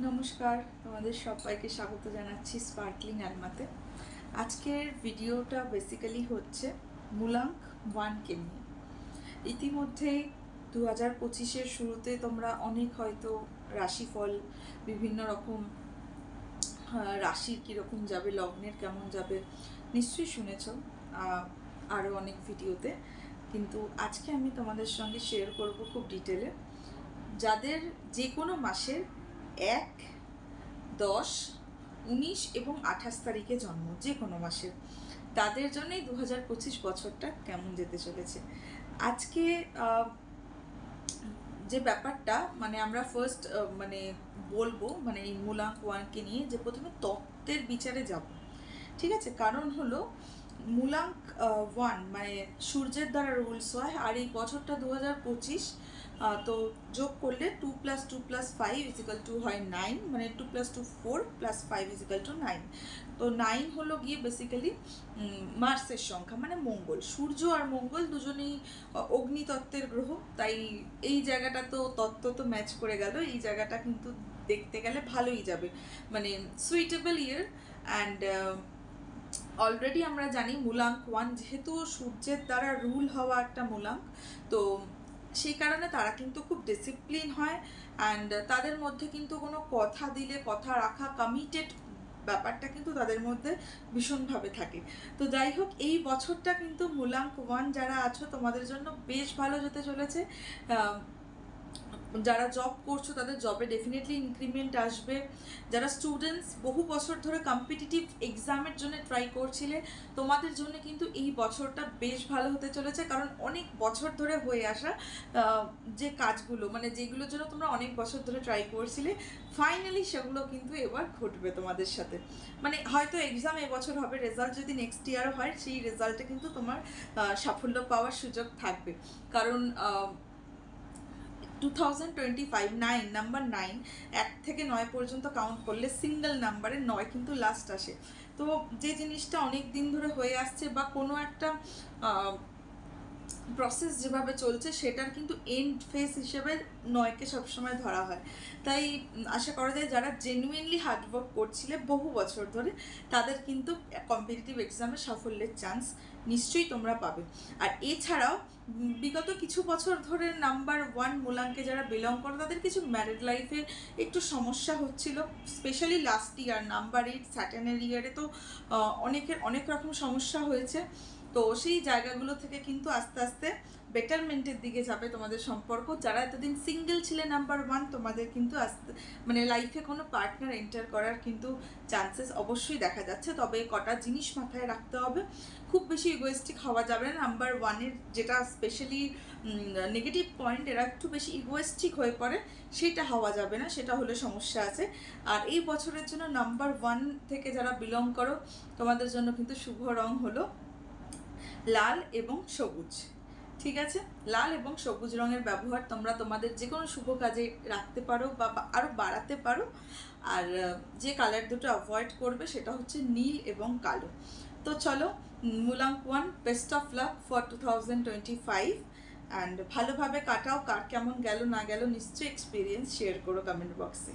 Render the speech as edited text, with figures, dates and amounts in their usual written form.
নমস্কার, তোমাদের সবাইকে স্বাগত জানাচ্ছি স্পার্কলিং আলমাতে। আজকের ভিডিওটা বেসিক্যালি হচ্ছে মূলাঙ্ক ওয়ানকে নিয়ে। ইতিমধ্যেই 2025-এর শুরুতে তোমরা অনেক হয়তো রাশিফল, বিভিন্ন রকম রাশির কীরকম যাবে, লগ্নের কেমন যাবে নিশ্চয়ই শুনেছ আরও অনেক ভিডিওতে। কিন্তু আজকে আমি তোমাদের সঙ্গে শেয়ার করব খুব ডিটেলে যাদের যে কোনো মাসের 1, 10, 19 এবং 28 তারিখে জন্ম, যে কোনো মাসের, তাদের জন্যই 2025 বছরটা কেমন যেতে চলেছে। আজকে যে ব্যাপারটা মানে আমরা ফার্স্ট বলবো এই মূলাঙ্ক ওয়ানকে নিয়ে, যে প্রথমে তত্ত্বের বিচারে যাব, ঠিক আছে? কারণ হলো মূলাঙ্ক ওয়ান সূর্যের দ্বারা রুলস হয়, আর এই বছরটা 2025, তো যোগ করলে 2 + 2 + 5 = হয় 9, 2 + 2 4 + 5 = 9। তো 9 হলো গিয়ে বেসিক্যালি মার্সের সংখ্যা, মঙ্গল। সূর্য আর মঙ্গল দুজনেই অগ্নিতত্ত্বের গ্রহ, তাই এই জায়গাটা তো তত্ত্ব তো ম্যাচ করে গেল। এই জায়গাটা কিন্তু দেখতে গেলে ভালোই যাবে, সুইটেবল ইয়ার। অ্যান্ড অলরেডি আমরা জানি মূলাঙ্ক ওয়ান যেহেতু সূর্যের দ্বারা রুল হওয়া একটা মূলাঙ্ক, তো সেই কারণে তারা কিন্তু খুব ডিসিপ্লিন হয়। অ্যান্ড তাদের মধ্যে কিন্তু কোনো কথা দিলে কথা রাখা, কমিটেড ব্যাপারটা কিন্তু তাদের মধ্যে ভীষণভাবে থাকে। তো যাই হোক, এই বছরটা কিন্তু মূলাঙ্ক ওয়ান যারা আছো তোমাদের জন্য বেশ ভালো যেতে চলেছে। যারা জব করছো তাদের জবে ডেফিনেটলি ইনক্রিমেন্ট আসবে। যারা স্টুডেন্টস বহু বছর ধরে কম্পিটিটিভ এক্সামের জন্য ট্রাই করছিলে, তোমাদের জন্য কিন্তু এই বছরটা বেশ ভালো হতে চলেছে। কারণ অনেক বছর ধরে হয়ে আসা যে কাজগুলো, যেগুলোর জন্য তোমরা অনেক বছর ধরে ট্রাই করছিলে, ফাইনালি সেগুলো কিন্তু এবার ঘটবে তোমাদের সাথে। হয়তো এক্সাম এবছর হবে, রেজাল্ট যদি নেক্সট ইয়ার হয়, সেই রেজাল্টে কিন্তু তোমার সাফল্য পাওয়ার সুযোগ থাকবে। কারণ 2025 9 নাম্বার 9, 1 থেকে 9 পর্যন্ত কাউন্ট করলে সিঙ্গেল নাম্বারে 9 কিন্তু লাস্ট আসে। তো যে জিনিসটা অনেক দিন ধরে হয়ে আসছে বা কোনো একটা প্রসেস যেভাবে চলছে, সেটার কিন্তু এন্ড ফেস হিসেবে 9কে সবসময় ধরা হয়। তাই আশা করা যায় যারা জেনুইনলি হার্ডওয়ার্ক করছিলে বহু বছর ধরে, তাদের কিন্তু কম্পিটিটিভ এক্সামে সাফল্যের চান্স নিশ্চয়ই তোমরা পাবে। আর এছাড়াও বিগত কিছু বছর ধরে নাম্বার ওয়ান মূলাঙ্কে যারা বিলং করে, তাদের কিছু ম্যারিড লাইফে একটু সমস্যা হচ্ছিল, স্পেশালি লাস্ট ইয়ার নাম্বার 8 স্যাটার্নের ইয়ারে তো অনেকের অনেক রকম সমস্যা হয়েছে। তো সেই জায়গাগুলো থেকে কিন্তু আস্তে আস্তে বেটারমেন্টের দিকে যাবে তোমাদের সম্পর্ক। যারা এতদিন সিঙ্গেল ছিলে নাম্বার ওয়ান, তোমাদের কিন্তু আস্তে লাইফে কোনো পার্টনার এন্টার করার কিন্তু চান্সেস অবশ্যই দেখা যাচ্ছে। তবে কটা জিনিস মাথায় রাখতে হবে, খুব বেশি ইগোয়েস্টিক হওয়া যাবে না। নাম্বার ওয়ানের যেটা স্পেশালি নেগেটিভ পয়েন্ট, এরা একটু বেশি ইগোয়েস্টিক হয়ে পড়ে, সেটা হওয়া যাবে না, সেটা হলে সমস্যা আছে। আর এই বছরের জন্য নাম্বার ওয়ান থেকে যারা বিলং করো, তোমাদের জন্য কিন্তু শুভ রং হলো লাল এবং সবুজ। ঠিক আছে, লাল এবং সবুজ রঙের ব্যবহার তোমরা তোমাদের যে কোনো শুভ কাজে রাখতে পারো বা আরও বাড়াতে পারো। আর যে কালার দুটো অ্যাভয়েড করবে সেটা হচ্ছে নীল এবং কালো। তো চলো, মূলাঙ্ক one, best of luck for 2025। And ভালোভাবে কাটাও। কার কেমন গেল না গেল নিশ্চয়ই এক্সপিরিয়েন্স শেয়ার করো কমেন্ট বক্সে।